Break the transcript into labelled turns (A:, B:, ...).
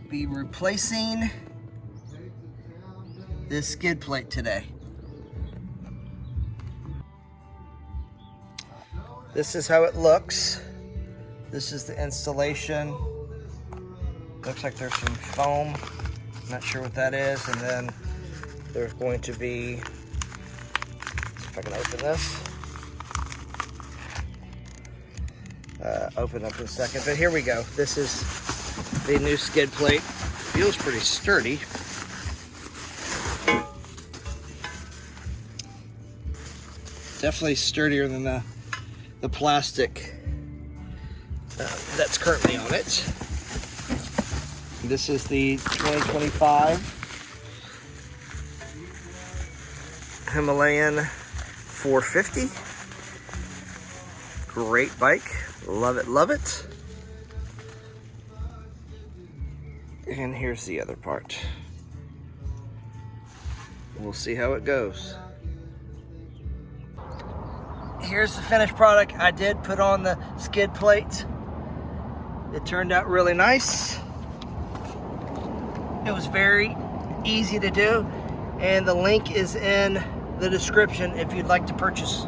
A: be replacing this skid plate today. This is how it looks. This is the installation. Looks like there's some foam. Not sure what that is. And then there's going to be, if I can open this. Open up in a second, but here we go. This is the new skid plate. Feels pretty sturdy. Definitely sturdier than the plastic that's currently on it. This is the 2025 Himalayan 450. Great bike. Love it, love it. And here's the other part. We'll see how it goes. Here's the finished product. I did put on the skid plate. It turned out really nice. It was very easy to do, and the link is in the description if you'd like to purchase